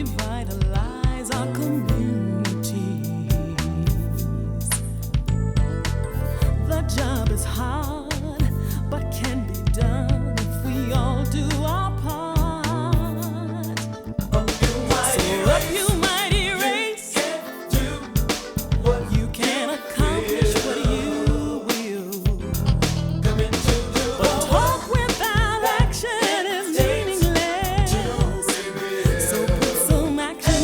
revitalize our communities. The job is hard, but can be done if we all do our part. Up you mighty race, you can accomplish what you will. But talk without action is meaningless. So put some action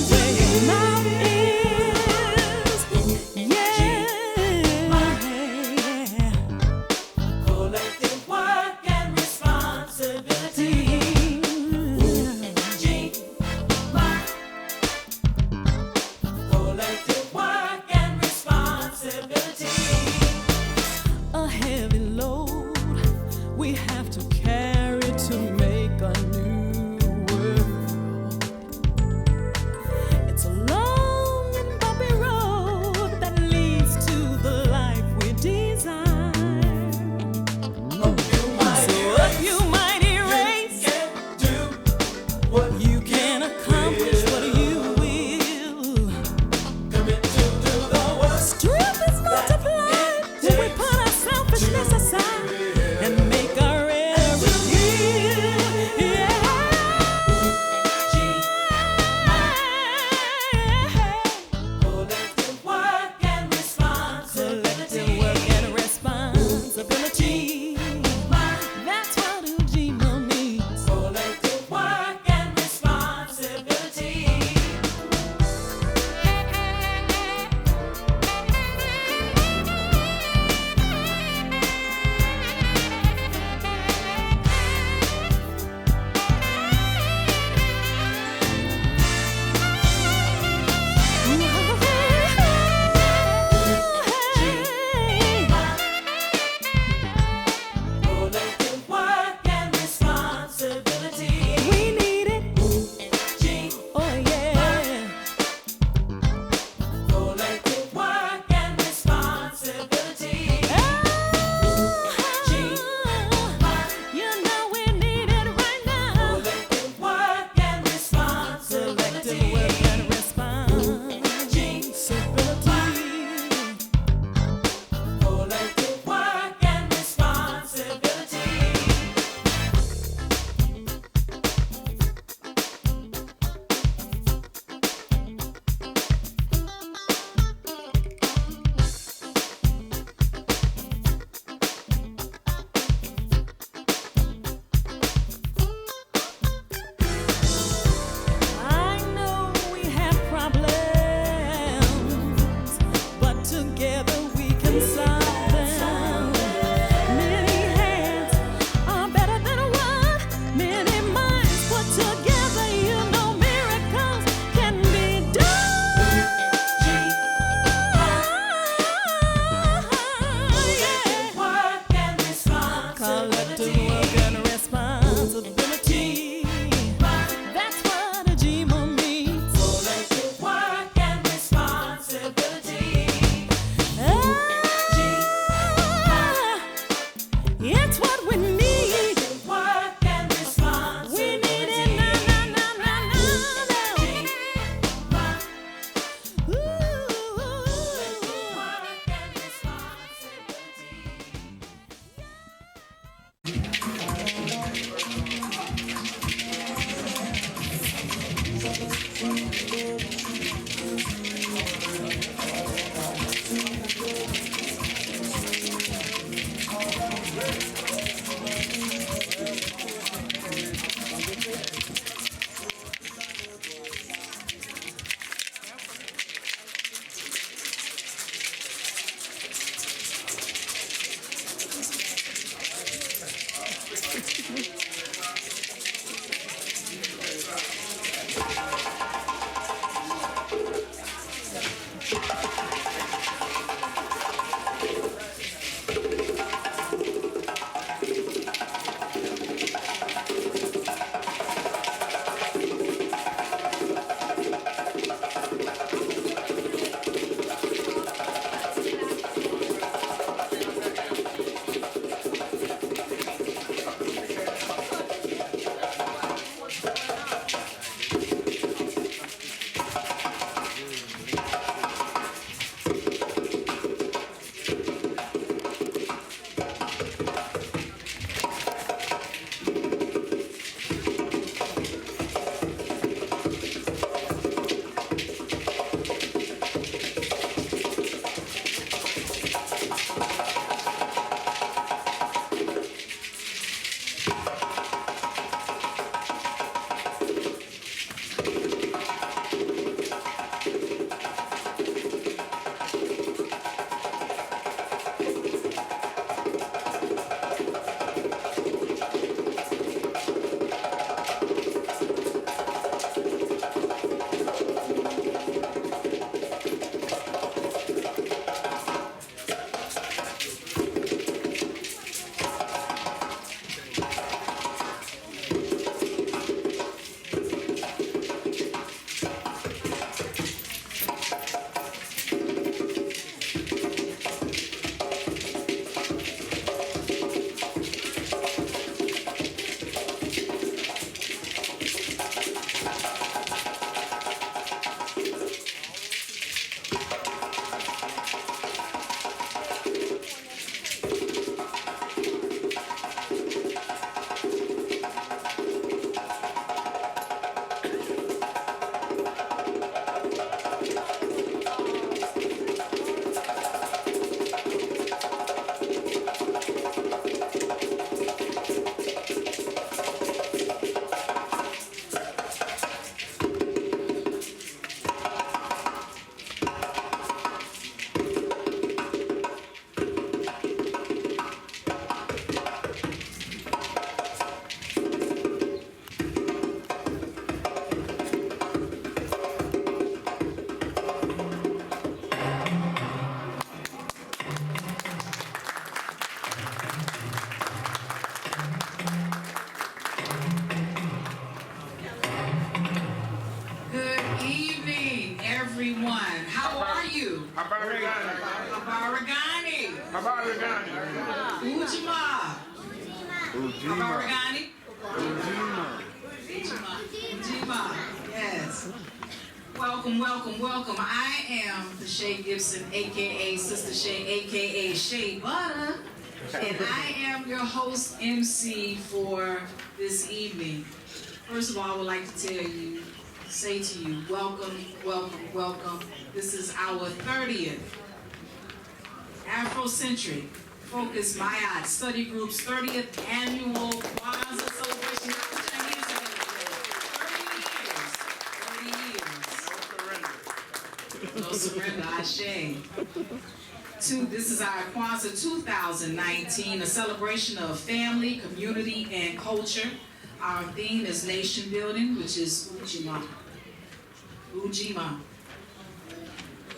Welcome. I am the Shay Gibson, aka Sister Shay, aka Shay Butter, and I am your host MC for this evening. First of all, I would like to say to you, welcome. This is our 30th Africentric Focus MAAT Study Group's 30th annual Kwanzaa celebration. Put your hands together. 30 years. No surrender, Ashe. This is our Kwanzaa 2019, a celebration of family, community, and culture. Our theme is nation building, which is Ujima.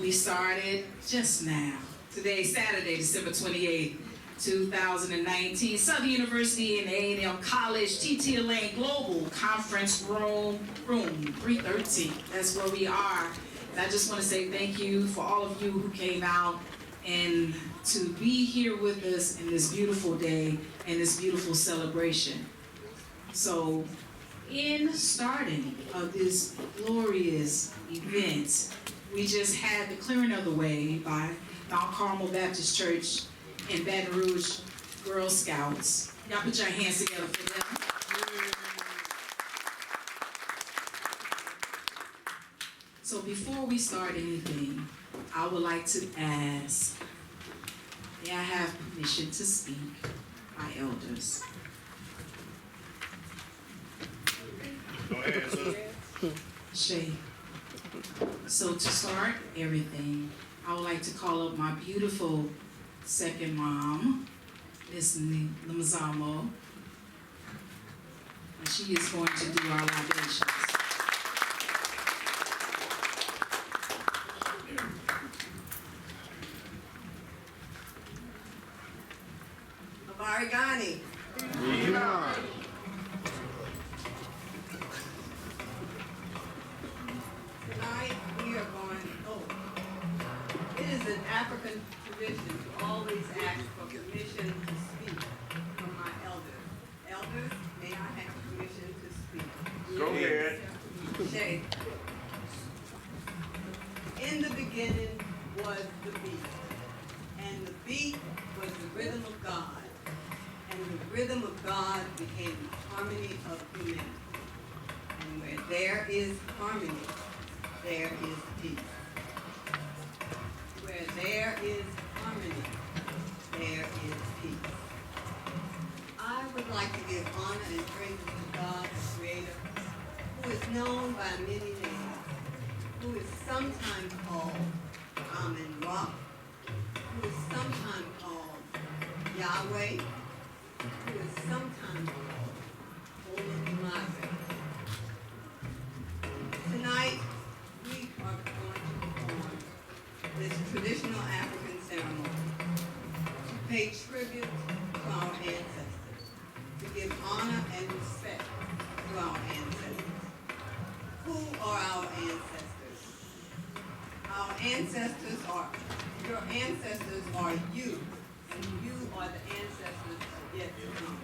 We started just now. Today, Saturday, December 28th, 2019. Southern University and A&M College, TT Lane Global Conference Room 313. That's where we are. And I just want to say thank you for all of you who came out and to be here with us in this beautiful day and this beautiful celebration. So, in starting of this glorious event, we just had the clearing of the way by Mount Carmel Baptist Church and Baton Rouge Girl Scouts. Y'all put your hands together for them. So before we start anything, I would like to ask, may I have permission to speak, my elders? Go ahead, sister. Shay. So to start everything, I would like to call up my beautiful second mom, Miss Lamazamo, and she is going to do our libations. Abarigani. Yeah. Tonight we are going, it is an African tradition to always ask for permission to speak from my elders. Elders, may I have permission to speak? Go ahead. Shay. In the beginning was the beat, and the beat was the rhythm of God, and the rhythm of God became the harmony of humanity. And where there is harmony, there is peace. Where there is harmony, there is peace. I would like to give honor and praise to God, the Creator, who is known by many names, who is sometimes called Amen Rock, who is sometimes called Yahweh, who is sometimes called Olodumare. Tonight, we are going to perform this traditional African ceremony to pay tribute to our ancestors, to give honor and respect to our ancestors. Who are our ancestors? Our ancestors are, your ancestors are you, and you are the ancestors yet to come.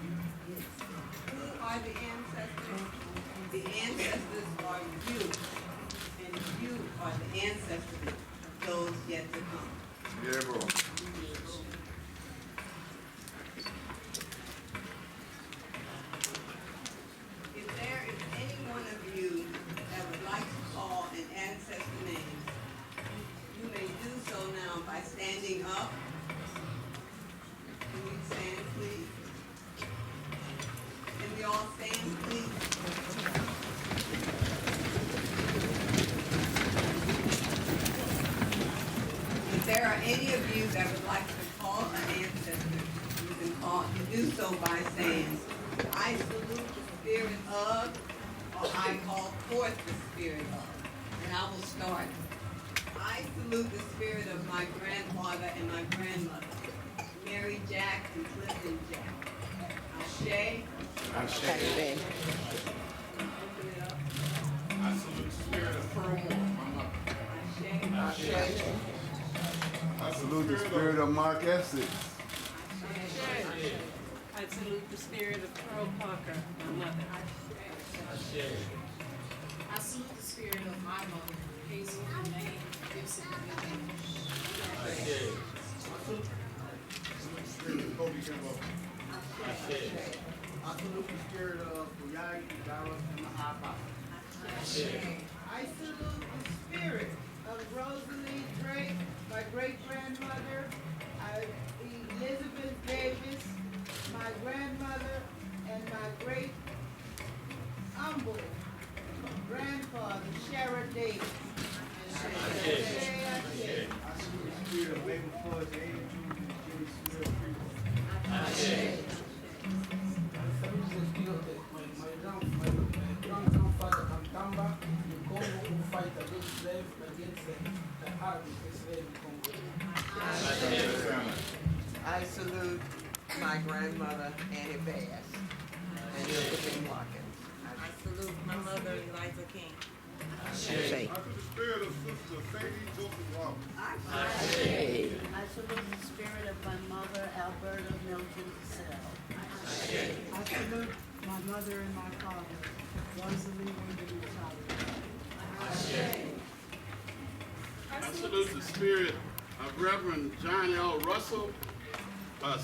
Who are the ancestors? The ancestors are you, and you are the ancestors of those yet to come. Yeah, bro. If there is any one of you you that would like to call an ancestor, you do so by saying, I salute the spirit of, or I call forth the spirit of. And I will start. I salute the spirit of my grandfather and my grandmother, Mary Jack and Clifton Jack. Ashe. Ashe. Open it up. I salute the spirit of Pearl Moore, my mother. Ashe. I salute the spirit of Mark Essex. I salute the spirit of Pearl Parker, my mother. I salute the spirit of my mother, Hazel Renee Gibson. Kobe Kimbo. I salute the spirit of Uyai, Dara, and Mahaba. I salute the spirit of Rosalie Drake, my great-grandmother, Elizabeth Davis, my grandmother, and my great-uncle, grandfather, Sharon Davis. I salute the spirit of Baby Floyd, Ada Jr., and Jimmy Smith people. I salute the spirit of my grandfather Kantamba, the Congo who fight against slaves against the Arabic slave Congo. I salute my grandmother, Annie Bass, and Josephine Watkins. I salute my mother, Eliza King. I salute the spirit of Sister Sadie Joseph Roberts. I salute the spirit of my mother, Alberta Milton Cassell. I salute my mother and my father, Rosalie William I salute the spirit of Reverend John L. Russell, a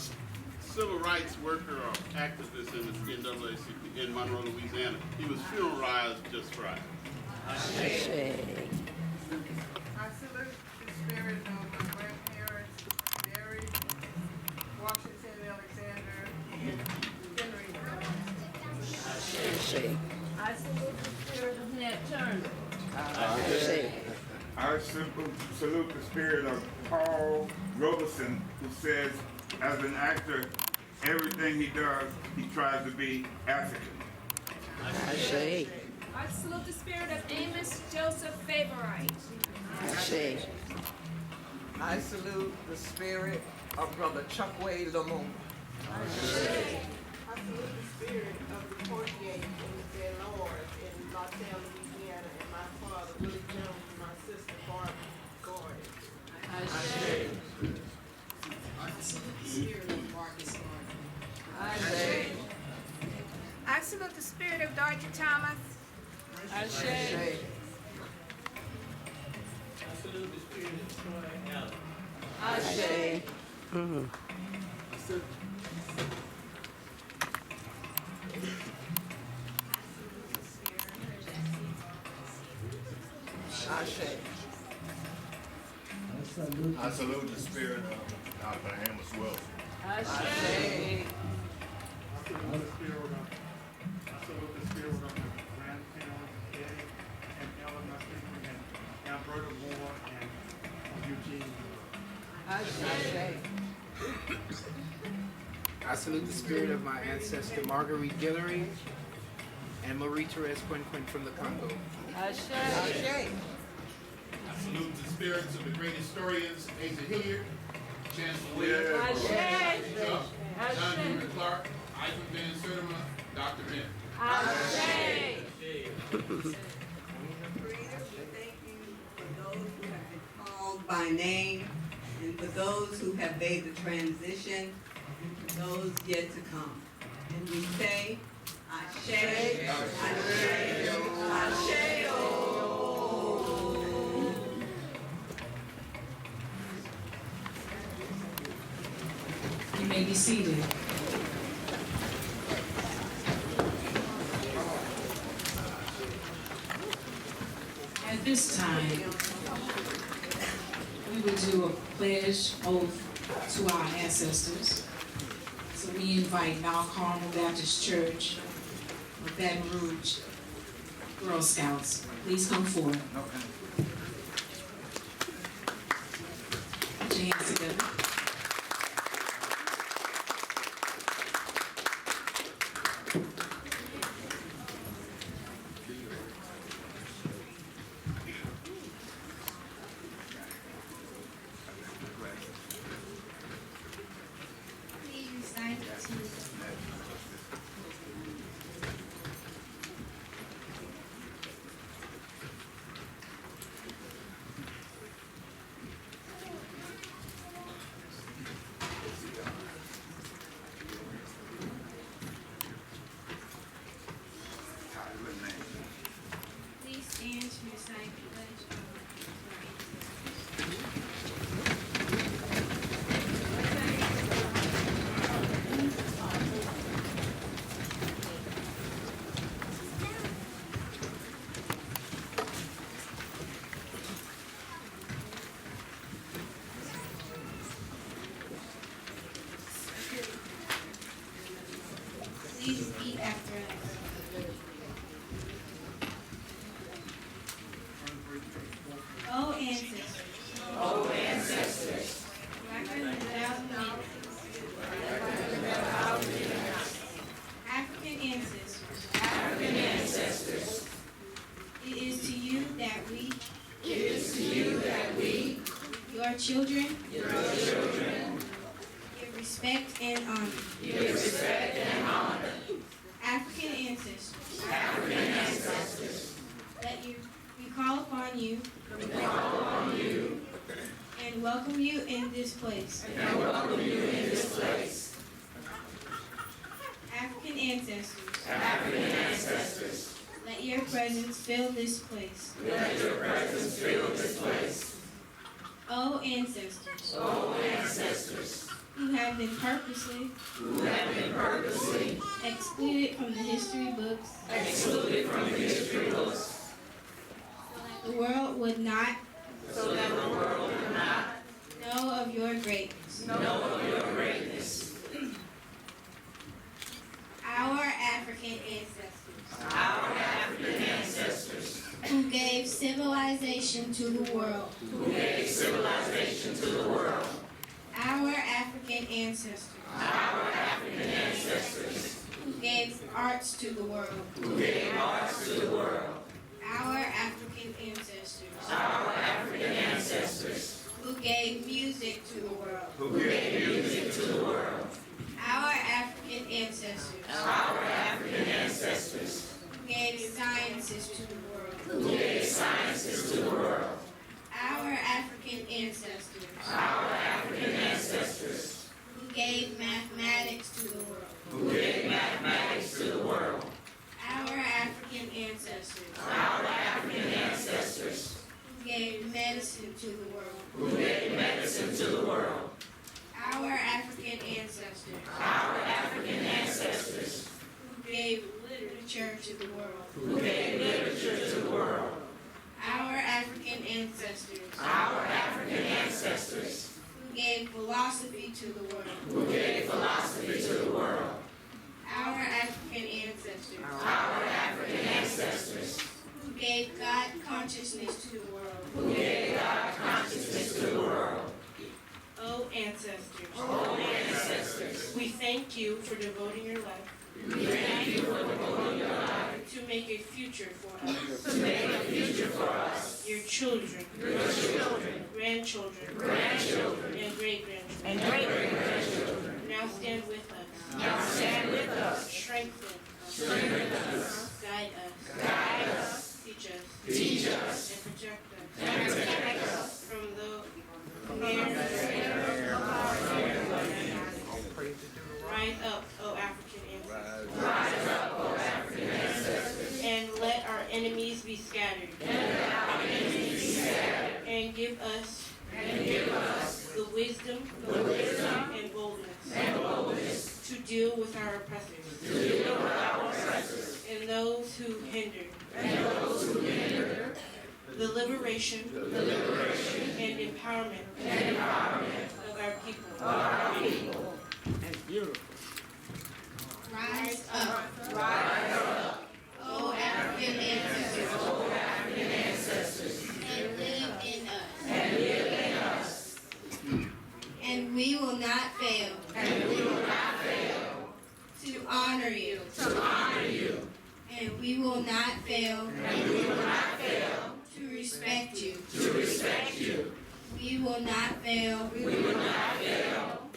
civil rights worker or activist in the NAACP in Monroe, Louisiana. He was funeralized just Friday. I salute the spirit of my grandparents, Mary, Washington Alexander, and Henry. I salute the spirit of Ned Turner. I salute the spirit of Paul Robeson, who says, as an actor, everything he does, he tries to be African. I salute the spirit of Amos Joseph Favorite. I salute the spirit of Brother Chuckway Lamont. I salute the spirit of the Portier and the Delors in Lawton, Louisiana, and my father, Willie Jones, and my sister, Barbara Gordon. I salute the spirit of Marcus Gordon. I salute the spirit of Dorothy Thomas. I salute the spirit of Troy Allen. I salute the spirit of Dr. Amos Wells. I salute the spirit of my grandparents, Eddie and Eleanor Stephen, and Alberta Moore, and Eugene. I salute the spirit of my ancestor Marguerite Guillory and Marie Therese Quinquin from the Congo. I salute the spirits of the great historians, Asa Hilliard, Chancellor Williams, John Henry Clark, Ivan Van Sertima, Dr. Ben. Creator, we thank you for those who have been called by name, and for those who have made the transition, and for those yet to come. And we say, Ashe, Ashe, Ashe. You may be seated. At this time, we will do a pledge oath to our ancestors. So we invite Mount Carmel Baptist Church of Baton Rouge Girl Scouts. Please come forward. Put your hands together. our children. Give respect and honor. African ancestors. That you, we call upon you. And welcome you in this place. African ancestors. Let your presence fill this place. O ancestors. Who have been purposely excluded from the history books. So that the world would not know of your greatness. Our African ancestors. Who gave civilization to the world. Our African ancestors. Who gave arts to the world. Our African ancestors. Who gave music to the world. Our African ancestors. Who gave sciences to the world. Our African ancestors. Who gave mathematics to the world. Our African ancestors. Who gave medicine to the world. Our African ancestors. Who gave literature to the world. Our African ancestors. Who gave philosophy to the world. Our African ancestors. Who gave God consciousness to the world. O ancestors. We thank you for devoting your life. To make a future for us. Your children. Grandchildren. And great-grandchildren. Now stand with us. Strengthen us. Guide us. Teach us. And protect us. From the Rise up, O African ancestors. And let our enemies be scattered. And give us the wisdom and boldness to deal with our oppressors. And those who hinder the liberation and empowerment of our people. That's beautiful. Rise up, O African ancestors, and live in us. And we will not fail to honor you. And we will not fail to respect you. We will not fail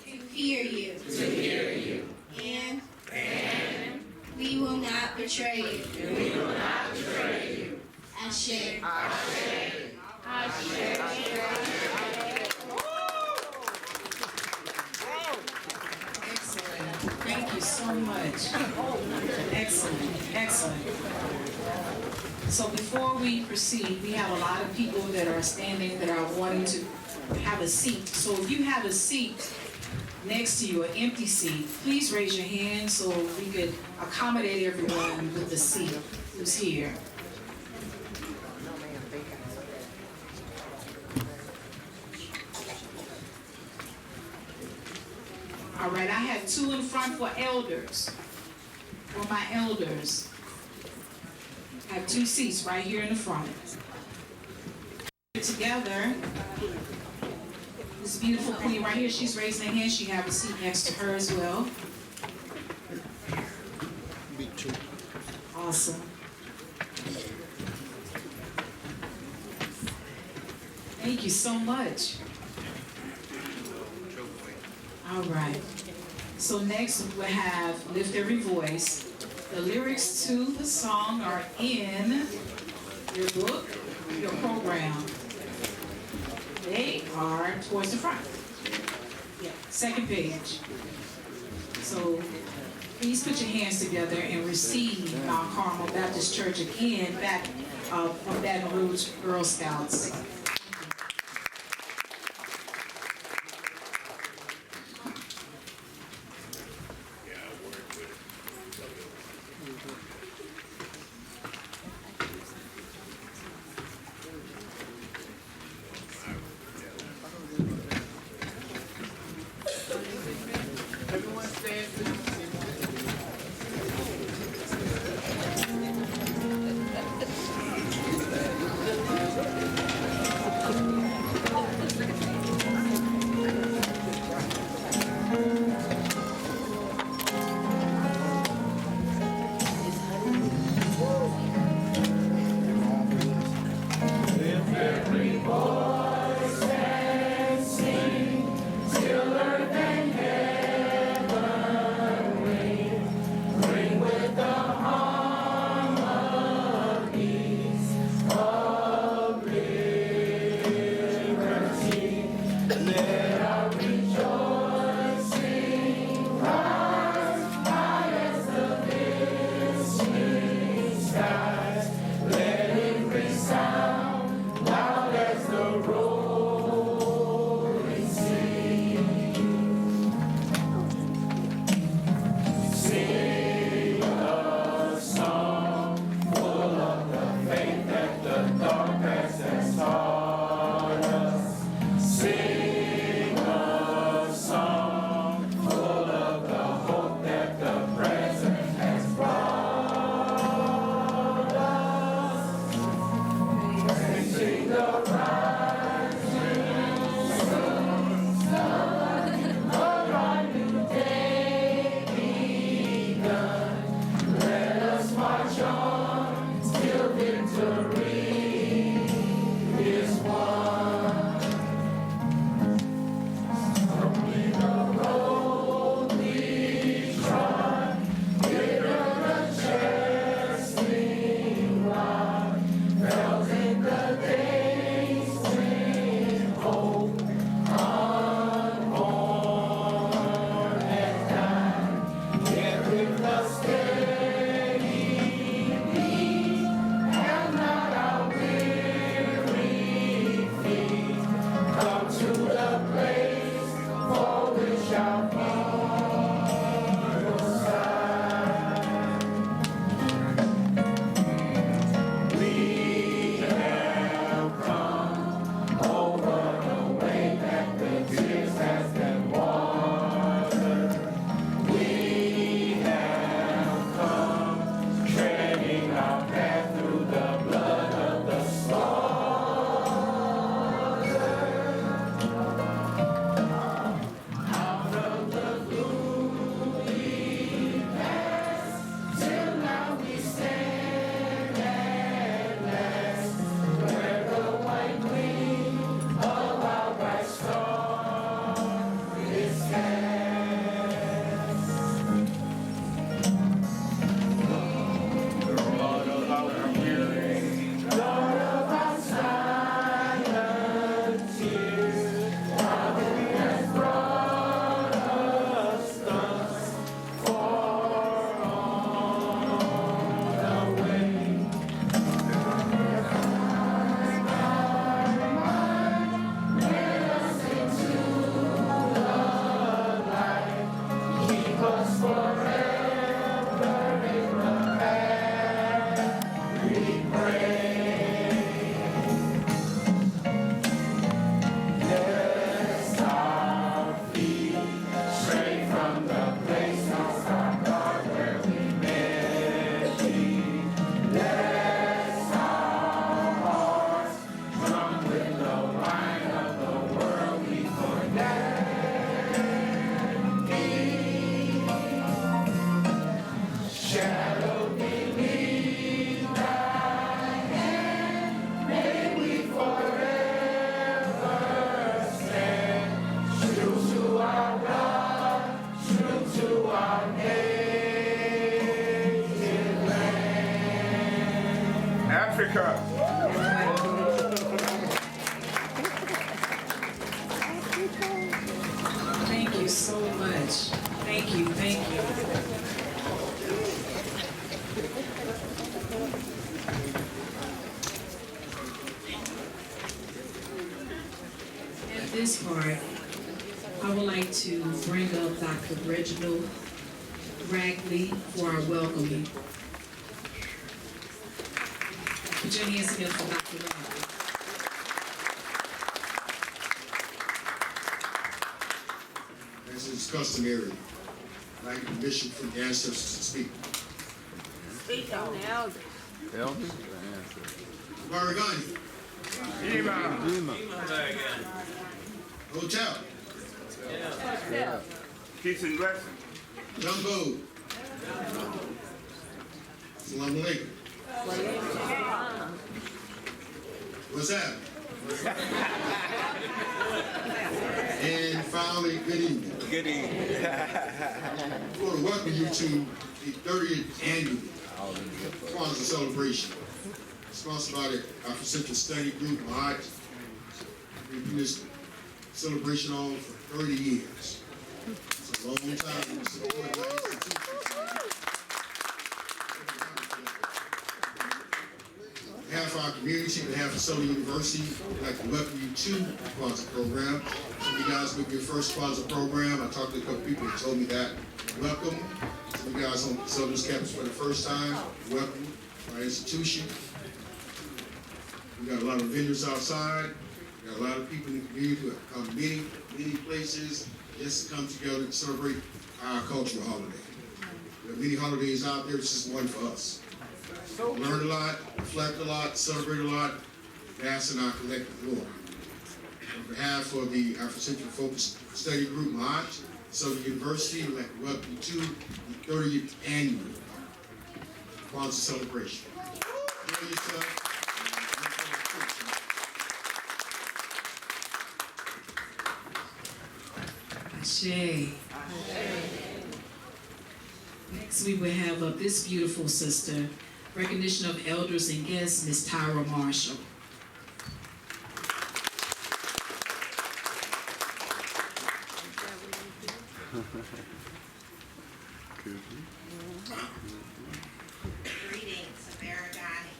to hear you. And we will not betray you. Ashe. Excellent. Thank you so much. Excellent. So before we proceed, we have a lot of people that are standing that are wanting to have a seat. So if you have a seat next to you, an empty seat, please raise your hand so we could accommodate everyone with the seat who's here. All right, I have two in front for elders, for my elders. I have two seats right here in the front. Together, this beautiful queen right here, she's raising her hand. She has a seat next to her as well. Me too. Awesome. Thank you so much. All right. So next we have Lift Every Voice. The lyrics to the song are in your book, your program. They are towards the front. Yeah, second page. So please put your hands together and receive Mount Carmel Baptist Church again, back from Baton Rouge Girl Scouts. Everyone stand, please. this part, I would like to bring up Dr. Reginald Ragley for our welcoming. Put your hands together for Dr. Ragley. As is customary, I'd like permission from the ancestors to speak. Speak on the elders. Elders? Maragani. Hotel. Yeah. Peace and blessings. Jumbo. Salam alaikum. What's that? And finally, good evening. Good evening. I want to welcome you to the 30th annual Kwanzaa celebration, sponsored by the Africentric Study Group, MAAT. We've been this celebration on for 30 years. It's a long time to support my institution. On behalf of our community, on behalf of Southern University, I'd like to welcome you to the Kwanzaa program. Some of you guys will be your first Kwanzaa program. I talked to a couple people who told me that. Welcome. Some of you guys on Southern's campus for the first time. Welcome to our institution. We got a lot of vendors outside. We got a lot of people in the community who have come many places just to come together to celebrate our cultural holiday. There are many holidays out there. It's just one for us. Learn a lot, reflect a lot, celebrate a lot, bask in our collective glory. On behalf of the Africentric Focus Study Group, MAAT, Southern University, I'd like to welcome you to the 30th annual Kwanzaa celebration. Enjoy yourself. Ashe. Next, we will have up this beautiful sister, recognition of elders and guests, Ms. Tyra Marshall. Greetings, Americani.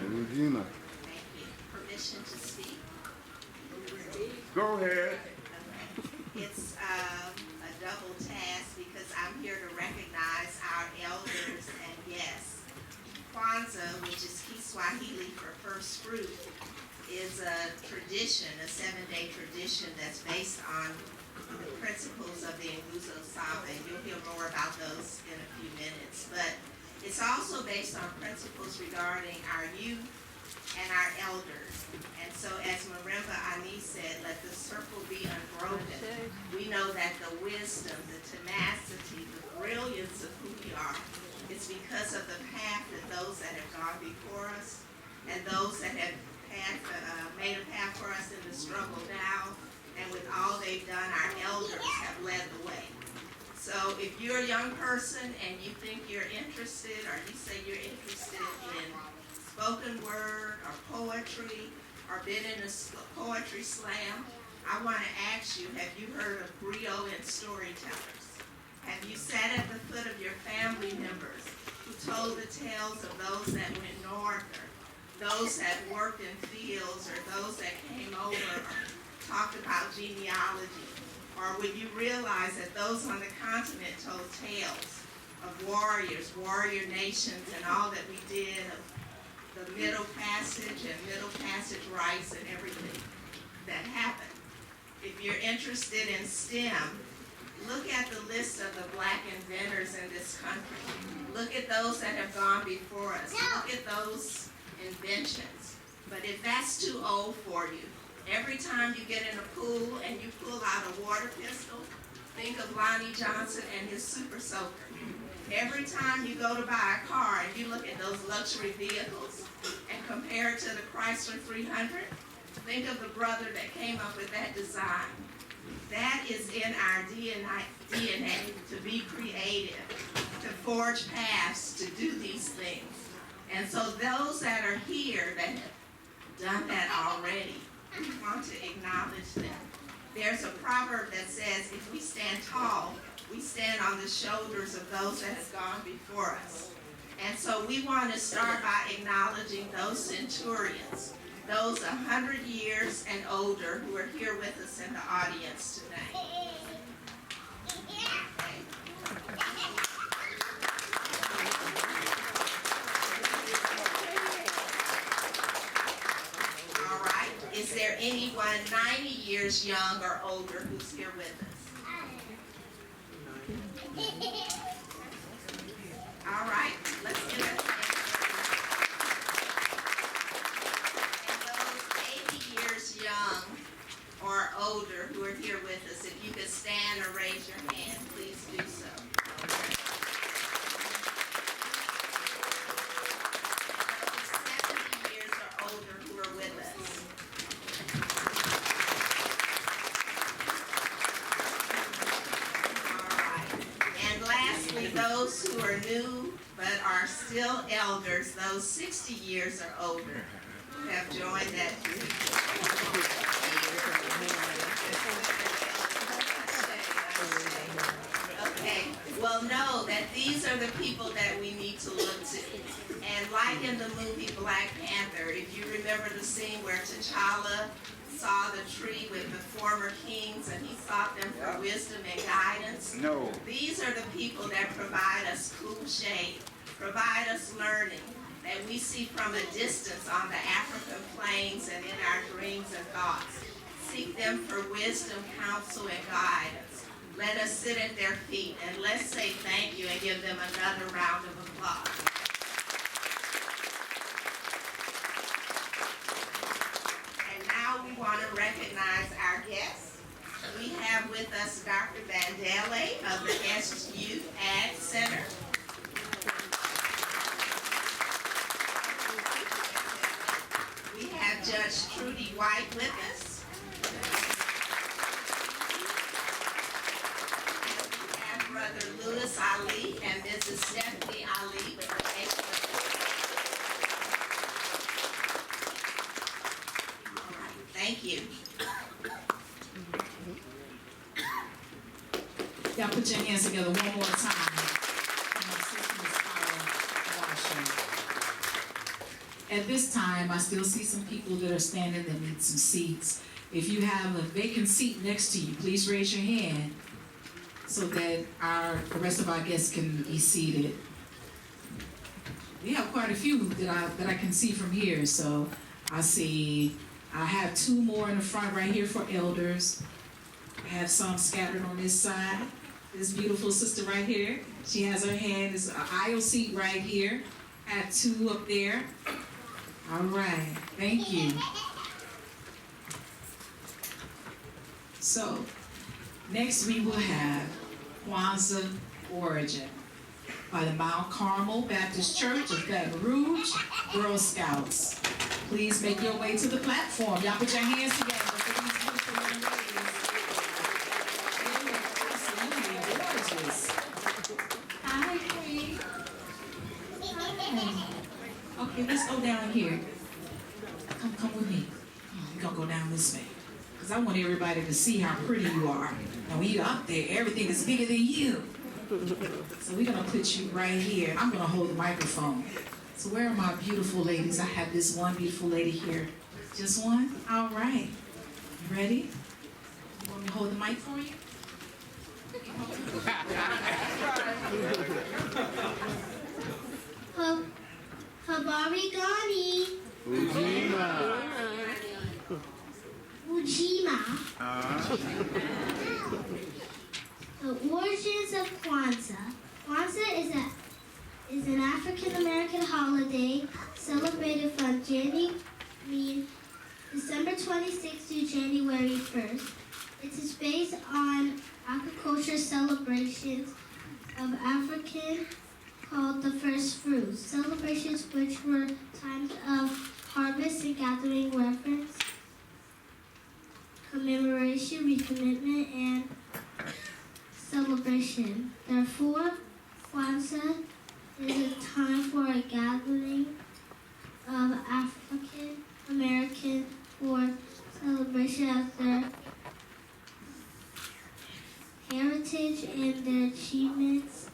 Regina. Thank you. Permission to speak? Go ahead. It's a double task because I'm here to recognize our elders and guests. Kwanzaa, which is Kiswahili for first fruit, is a tradition, a 7-day tradition that's based on the principles of the Nguzo Saba, and you'll hear more about those in a few minutes. But it's also based on principles regarding our youth and our elders. And so as Marimba Ani said, let the circle be unbroken. We know that the wisdom, the tenacity, the brilliance of who we are is because of the path that those that have gone before us and those that have made a path for us in the struggle now, and with all they've done, our elders have led the way. So if you're a young person and you think you're interested, or you say you're interested in spoken word or poetry, or been in a poetry slam, I want to ask you, have you heard of griot storytellers? Have you sat at the foot of your family members who told the tales of those that went north, or those that worked in fields, or those that came over, or talked about genealogy? Or would you realize that those on the continent told tales of warriors, warrior nations, and all that we did, of the Middle Passage and Middle Passage rights and everything that happened? If you're interested in STEM, look at the list of the black inventors in this country. Look at those that have gone before us. Look at those inventions. But if that's too old for you, every time you get in a pool and you pull out a water pistol, think of Lonnie Johnson and his Super Soaker. Every time you go to buy a car and you look at those luxury vehicles and compare it to the Chrysler 300, think of the brother that came up with that design. That is in our DNA, to be creative, to forge paths, to do these things. And so those that are here that have done that already, we want to acknowledge them. There's a proverb that says, if we stand tall, we stand on the shoulders of those that have gone before us. And so we want to start by acknowledging those centurions, those 100 years and older who are here with us in the audience tonight. All right, is there anyone 90 years young or older who's here with us? All right, let's give it. And those 80 years young or older who are here with us, if you could stand or raise your hand, please do so. Those 70 years or older who are with us. All right. And lastly, those who are new but are still elders, those 60 years or older, who have joined that group. Okay, well, know that these are the people that we need to look to. And like in the movie Black Panther, if you remember the scene where T'Challa saw the tree with the former kings and he sought them for wisdom and guidance. No. These are the people that provide us cool shade, provide us learning that we see from a distance on the African plains and in our dreams and thoughts. Seek them for wisdom, counsel, and guidance. Let us sit at their feet and let's say thank you and give them another round of applause. Now we want to recognize our guests. We have with us Dr. Vandele of the SU Ag Center. We have Judge Trudy White with us. We have Brother Louis Ali and Mrs. Stephanie Ali with the SU. Thank you. Y'all put your hands together one more time. At this time, I still see some people that are standing that need some seats. If you have a vacant seat next to you, please raise your hand so that the rest of our guests can be seated. We have quite a few that I can see from here, so I have two more in the front right here for elders. I have some scattered on this side. This beautiful sister right here, she has her hand, it's an aisle seat right here. I have two up there. All right, thank you. So, next we will have Kwanzaa Origin by the Mount Carmel Baptist Church of Baton Rouge Girl Scouts. Please make your way to the platform. Y'all put your hands together for these beautiful young ladies. They look absolutely gorgeous. Hi, Queen. Hi. Okay, let's go down here. Come with me. We're gonna go down this way. Because I want everybody to see how pretty you are. And when you're up there, everything is bigger than you. So we're gonna put you right here. I'm gonna hold the microphone. So where are my beautiful ladies? I have this one beautiful lady here. Just one? All right. You ready? You want me to hold the mic for you? Habari Gani. Ujima. The origins of Kwanzaa. Kwanzaa is an African American holiday celebrated from December 26th to January 1st. It is based on agriculture celebrations of African called the first fruits, celebrations which were times of harvest and gathering, reverence, commemoration, recommitment, and celebration. Therefore, Kwanzaa is a time for a gathering of African Americans for celebration of their heritage and their achievements,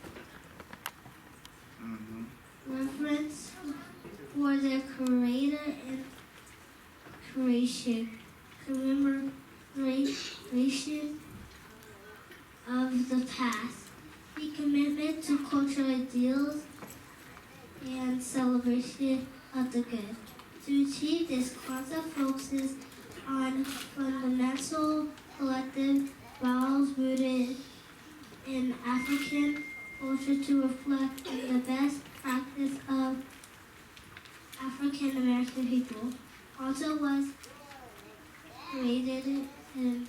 reverence for their creator, and commemoration of the past, the commitment to cultural ideals, and celebration of the good. To achieve this, Kwanzaa focuses on fundamental collective values rooted in African culture to reflect on the best practice of African American people. Kwanzaa was created in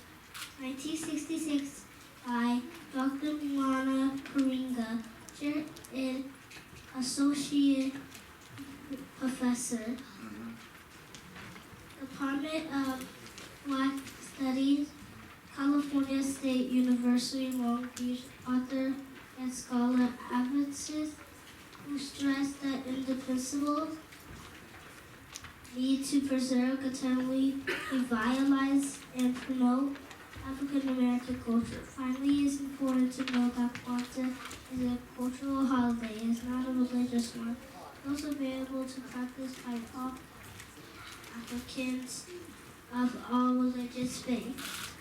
1966 by Dr. Mwana Karinga, chair and associate professor, Department of Black Studies, California State University, Long Beach, author and scholar advocate, who stressed that indispensable need to preserve, continually revitalize, and promote African American culture. Finally, it is important to know that Kwanzaa is a cultural holiday. It is not a religious one. It is also available to practice by all Africans of all religious faiths.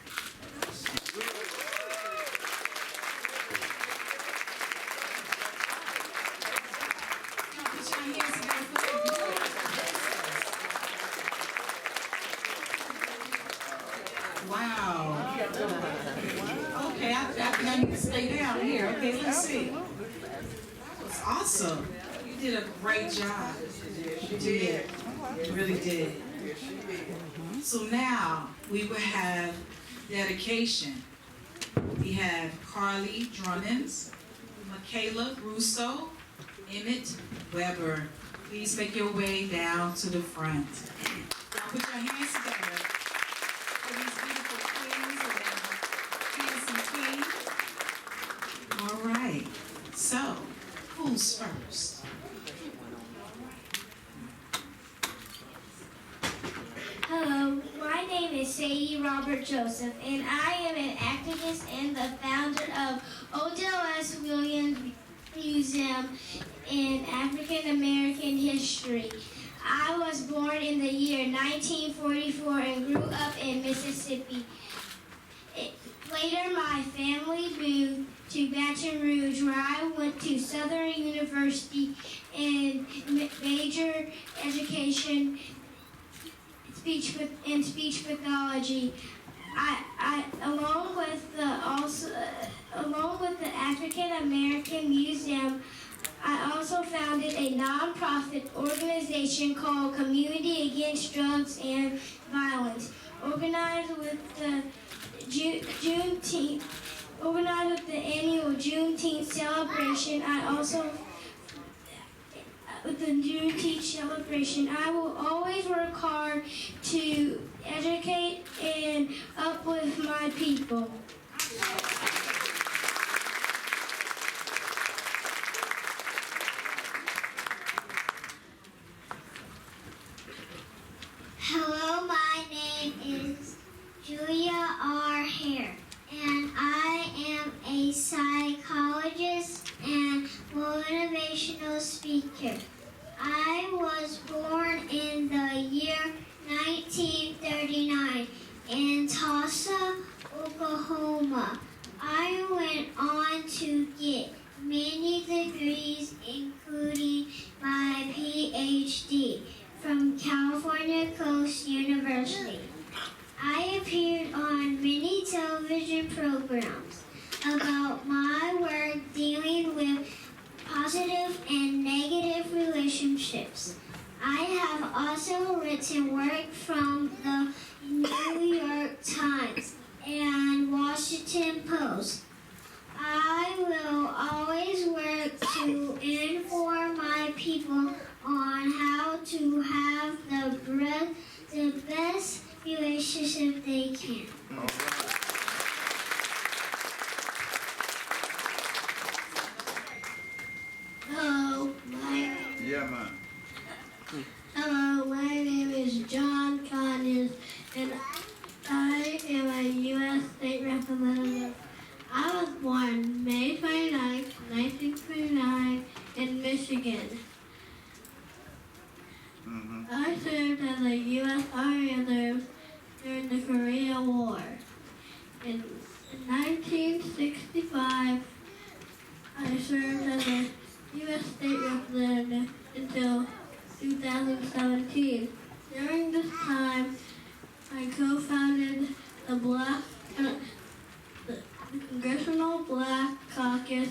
Wow. Okay, I need to stay down here. Okay, let's see. That was awesome. You did a great job. You did. You really did. So now we will have dedication. We have Carly Drummond, Michaela Russo, Emmett Weber. Please make your way down to the front. Now put your hands together for these beautiful queens and handsome king. All right. So, who's first? Hello, my name is Sadie Robert Joseph, and I am an activist and the founder of Odell S. Williams Museum in African American History. I was born in the year 1944 and grew up in Mississippi. Later, my family moved to Baton Rouge, where I went to Southern University and majored education in speech pathology. Along with the African American Museum, I also founded a nonprofit organization called Community Against Drugs and Violence, organized with the annual Juneteenth celebration. With the Juneteenth celebration, I will always work hard to educate and uplift my people. Hello, my name is Julia R. Hare, and I am a psychologist and motivational speaker. I was born in the year 1939 in Tulsa, Oklahoma. I went on to get many degrees, including my PhD from California Coast University. I appeared on many television programs about my work dealing with positive and negative relationships. I have also written work from the New York Times and Washington Post. I will always work to inform my people on how to have the best relationship they can. Hello, my name is John Conyers, and I am a U.S. State Representative. I was born May 29, 1929 in Michigan. I served as a U.S. Army Reserve during the Korean War. In 1965, I served as a U.S. State Representative until 2017. During this time, I co-founded the Congressional Black Caucus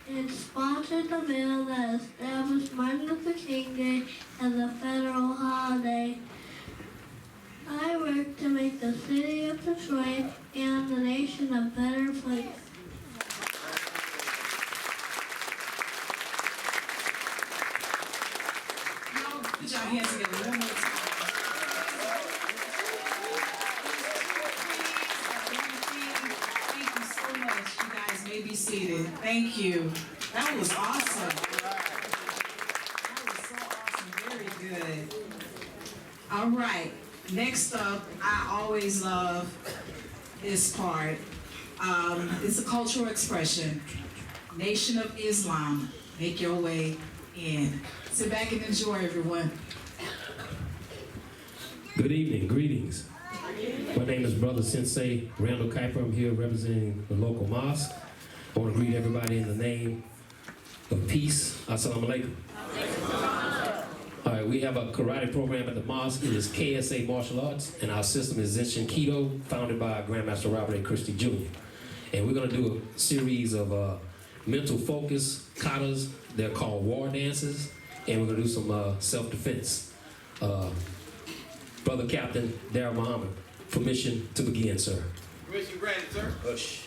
and sponsored the bill that established Martin Luther King Day as a federal holiday. I work to make the city of Detroit and the nation a better place. Now, put your hands together one more time. Thank you so much. You guys may be seated. Thank you. That was awesome. That was so awesome. Very good. All right. Next up, I always love this part. It's a cultural expression. Nation of Islam, make your way in. Sit back and enjoy, everyone. Good evening, greetings. My name is Brother Sensei Randall Kuiper. I'm here representing the local mosque. I want to greet everybody in the name of peace. Assalamu alaikum. All right, we have a karate program at the mosque. It is KSA Martial Arts, and our system is Zenshin Kido, founded by Grandmaster Robert A. Christie Jr. And we're going to do a series of mental focus katas. They're called war dances, and we're going to do some self-defense. Brother Captain Darrell Muhammad, permission to begin, sir. Permission granted, sir. Hush.